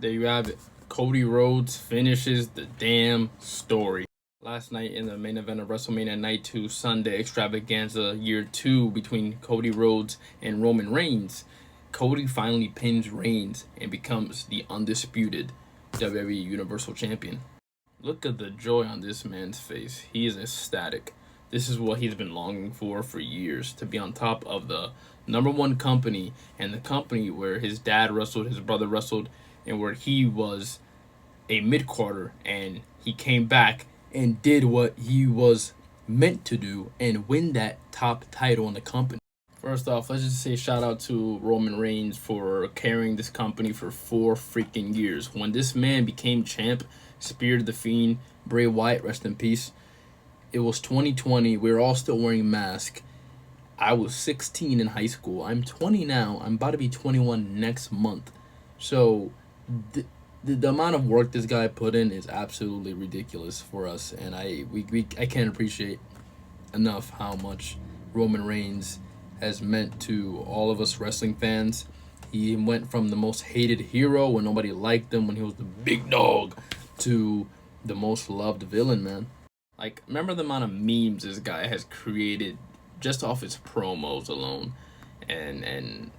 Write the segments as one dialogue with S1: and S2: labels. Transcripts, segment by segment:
S1: There you have it. Cody Rhodes finishes the damn story. Last night in the main event of WrestleMania Night 2 Sunday Extravaganza Year 2 between Cody Rhodes and Roman Reigns, Cody finally pins Reigns and becomes the undisputed WWE Universal Champion. Look at the joy on this man's face. He is ecstatic. This is what he's been longing for years, to be on top of the number one company, and the company where his dad wrestled, his brother wrestled, and where he was a mid-quarter, and he came back and did what he was meant to do and win that top title in the company. First off, let's just say shout out to Roman Reigns for carrying this company for 4 freaking years. When this man became champ, speared the Fiend, Bray Wyatt, rest in peace. It was 2020. We were all still wearing masks. I was 16 in high school. I'm 20 now. I'm about to be 21 next month. So the amount of work this guy put in is absolutely ridiculous for us, and I can't appreciate enough how much Roman Reigns has meant to all of us wrestling fans. He went from the most hated hero when nobody liked him, when he was the big dog, to the most loved villain, man. Like, remember the amount of memes this guy has created just off his promos alone, and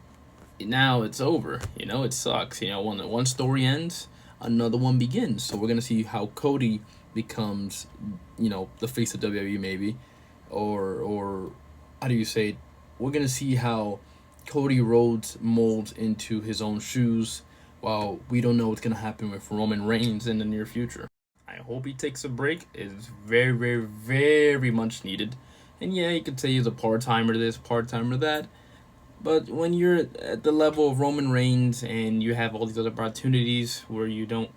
S1: now it's over. It sucks. When one story ends, another one begins. So we're gonna see how Cody becomes, the face of WWE maybe, or how do you say it? We're gonna see how Cody Rhodes molds into his own shoes, while we don't know what's gonna happen with Roman Reigns in the near future. I hope he takes a break. It's very, very, very much needed. And yeah, you could say he's a part-timer this, part-timer that. But when you're at the level of Roman Reigns and you have all these other opportunities where you don't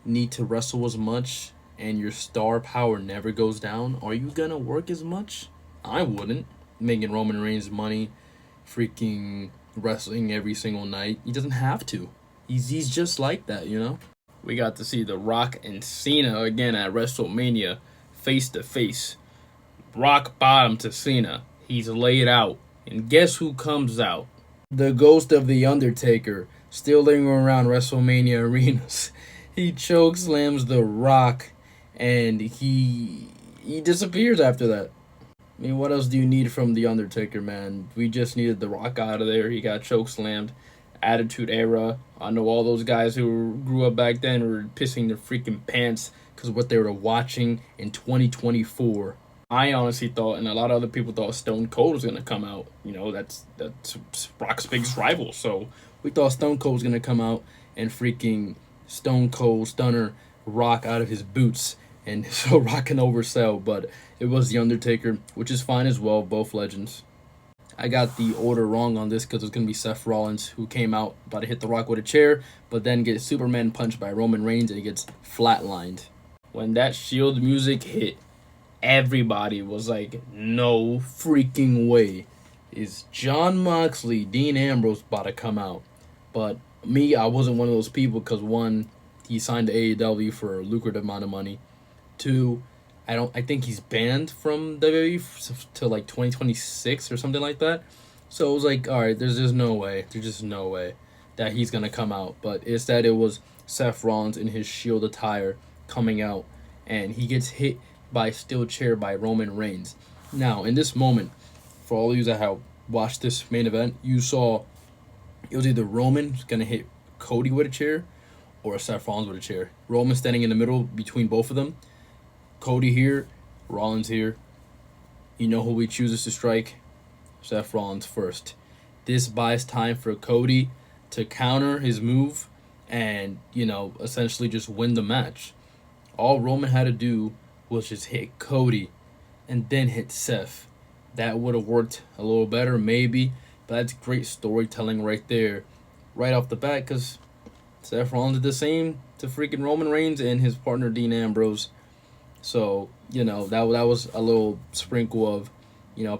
S1: need to wrestle as much and your star power never goes down, are you gonna work as much? I wouldn't. Making Roman Reigns money, freaking wrestling every single night. He doesn't have to. He's just like that, We got to see The Rock and Cena again at WrestleMania, face to face. Rock bottom to Cena. He's laid out. And guess who comes out? The ghost of The Undertaker, still lingering around WrestleMania arenas. He choke slams The Rock, and he disappears after that. I mean, what else do you need from The Undertaker, man? We just needed The Rock out of there. He got choke slammed. Attitude Era. I know all those guys who grew up back then were pissing their freaking pants because of what they were watching in 2024. I honestly thought, and a lot of other people thought, Stone Cold was going to come out. That's Rock's biggest rival. So we thought Stone Cold was going to come out and freaking Stone Cold Stunner Rock out of his boots, and so Rock can oversell. But it was The Undertaker, which is fine as well, both legends. I got the order wrong on this because it's going to be Seth Rollins, who came out about to hit The Rock with a chair, but then gets Superman punched by Roman Reigns and he gets flatlined. When that Shield music hit, everybody was like, no freaking way is Jon Moxley, Dean Ambrose about to come out. But me, I wasn't one of those people because, one, he signed to AEW for a lucrative amount of money. Two, I think he's banned from WWE till like 2026 or something like that. So it was like, all right, there's just no way. There's just no way that he's going to come out. But instead, it was Seth Rollins in his Shield attire coming out, and he gets hit by a steel chair by Roman Reigns. Now, in this moment, for all of you that have watched this main event, you saw it was either Roman going to hit Cody with a chair or Seth Rollins with a chair. Roman standing in the middle between both of them. Cody here, Rollins here. You know who he chooses to strike? Seth Rollins first. This buys time for Cody to counter his move and, essentially just win the match. All Roman had to do was just hit Cody and then hit Seth. That would have worked a little better, maybe, but that's great storytelling right there, right off the bat, because Seth Rollins did the same to freaking Roman Reigns and his partner Dean Ambrose. So, that was a little sprinkle of,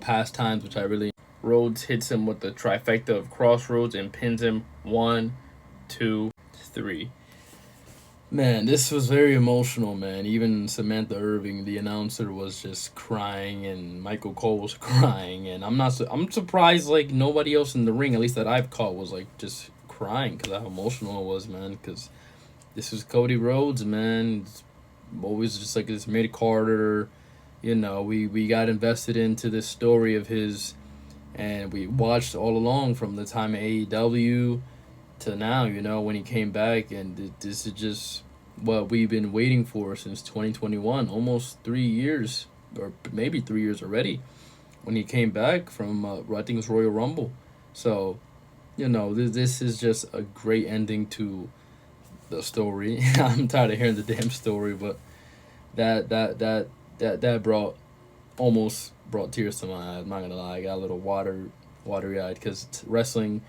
S1: past times, which I really... Rhodes hits him with the trifecta of Crossroads and pins him 1, 2, 3. Man, this was very emotional, man. Even Samantha Irving, the announcer, was just crying, and Michael Cole was crying, and I'm surprised like nobody else in the ring, at least that I've caught, was like just crying because how emotional it was, man. Because This is Cody Rhodes, man. It's always just like this mid Carter. We got invested into this story of his, and we watched all along from the time of AEW to now. When he came back, and this is just what we've been waiting for since 2021, almost 3 years, or maybe 3 years already. When he came back from, I think it was Royal Rumble, so this is just a great ending to the story. I'm tired of hearing the damn story, but that almost brought tears to my eyes. I'm not gonna lie, I got a little watery eyed because wrestling,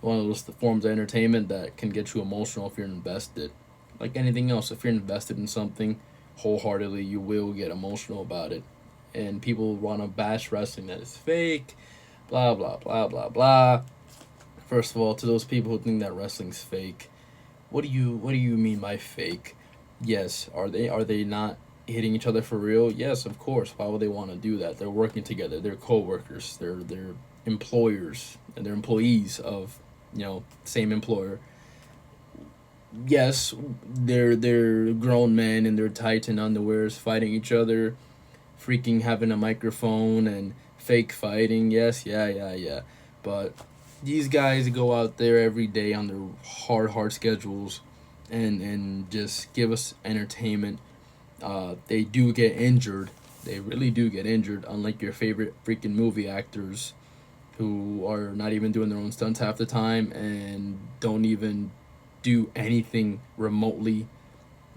S1: one of those forms of entertainment that can get you emotional if you're invested. Like anything else, if you're invested in something wholeheartedly, you will get emotional about it. And people want to bash wrestling that is fake, blah blah blah blah blah. First of all, to those people who think that wrestling's fake, what do you mean by fake? Yes, are they not hitting each other for real? Yes, of course. Why would they want to do that? They're working together. They're co-workers. They're employers and they're employees of same employer. Yes, they're grown men in their tights and underwears fighting each other, freaking having a microphone and fake fighting. Yes, yeah, yeah, yeah. But these guys go out there every day on their hard schedules and just give us entertainment. They do get injured. They really do get injured, unlike your favorite freaking movie actors who are not even doing their own stunts half the time and don't even do anything remotely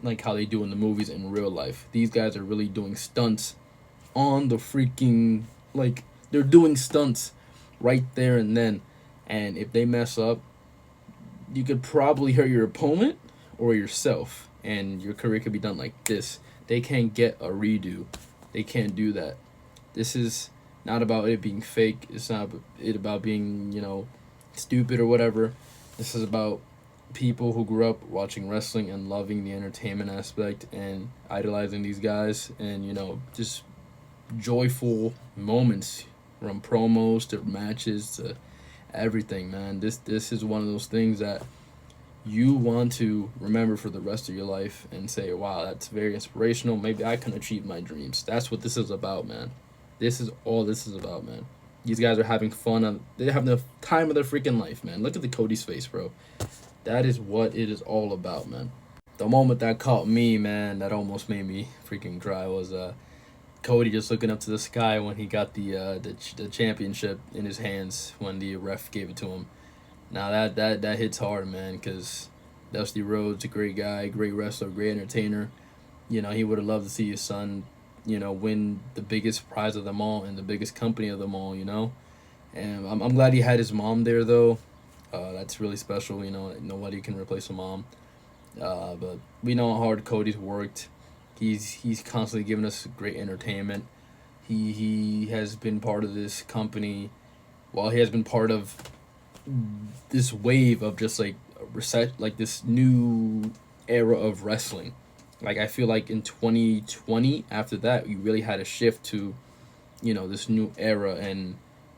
S1: like how they do in the movies in real life. These guys are really doing stunts on the freaking, like, they're doing stunts right there and then. And if they mess up, you could probably hurt your opponent or yourself, and your career could be done like this. They can't get a redo. They can't do that. This is not about it being fake. It's not it about being, stupid or whatever. This is about people who grew up watching wrestling and loving the entertainment aspect and idolizing these guys, and just joyful moments from promos to matches to everything, man. This is one of those things that you want to remember for the rest of your life and say, wow, that's very inspirational. Maybe I can achieve my dreams. That's what this is about, man. This is all this is about, man. These guys are having fun. They're having the time of their freaking life, man. Look at the Cody's face, bro. That is what it is all about, man. The moment that caught me, man, that almost made me freaking cry was Cody just looking up to the sky when he got the championship in his hands when the ref gave it to him. Now that hits hard, man, because Dusty Rhodes, a great guy, great wrestler, great entertainer. He would have loved to see his son, win the biggest prize of them all and the biggest company of them all. And I'm glad he had his mom there though. That's really special. Nobody can replace a mom. But we know how hard Cody's worked. He's constantly giving us great entertainment. He has been part of this company. Well, he has been part of this wave of just like reset, like this new era of wrestling. Like I feel like in 2020, after that, you really had a shift to, this new era and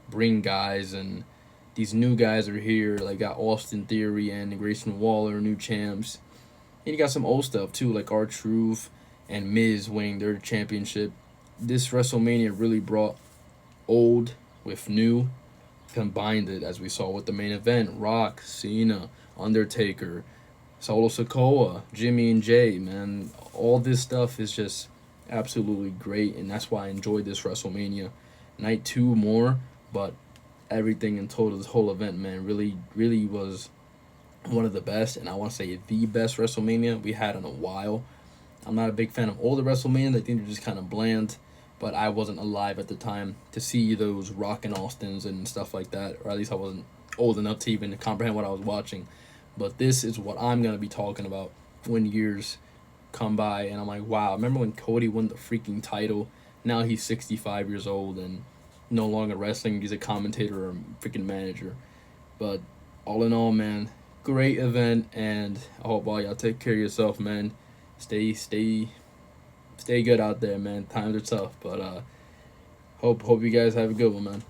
S1: bring guys, and these new guys are here. Like got Austin Theory and Grayson Waller, new champs, and you got some old stuff too, like R-Truth and Miz winning their championship. This WrestleMania really brought old with new, combined it, as we saw with the main event. Rock, Cena, Undertaker, Solo Sikoa, Jimmy and Jay, man. All this stuff is just absolutely great, and that's why I enjoyed this WrestleMania. Night 2 more, but everything in total, this whole event, man, really was one of the best, and I want to say the best WrestleMania we had in a while. I'm not a big fan of older WrestleManias. I think they're just kind of bland, but I wasn't alive at the time to see those Rock and Austins and stuff like that, or at least I wasn't old enough to even comprehend what I was watching. But this is what I'm going to be talking about when years come by, and I'm like, wow, remember when Cody won the freaking title? Now he's 65 years old and no longer wrestling. He's a commentator or a freaking manager. But all in all, man, great event, and I hope all y'all take care of yourself, man. Stay good out there, man. Times are tough, but hope you guys have a good one, man.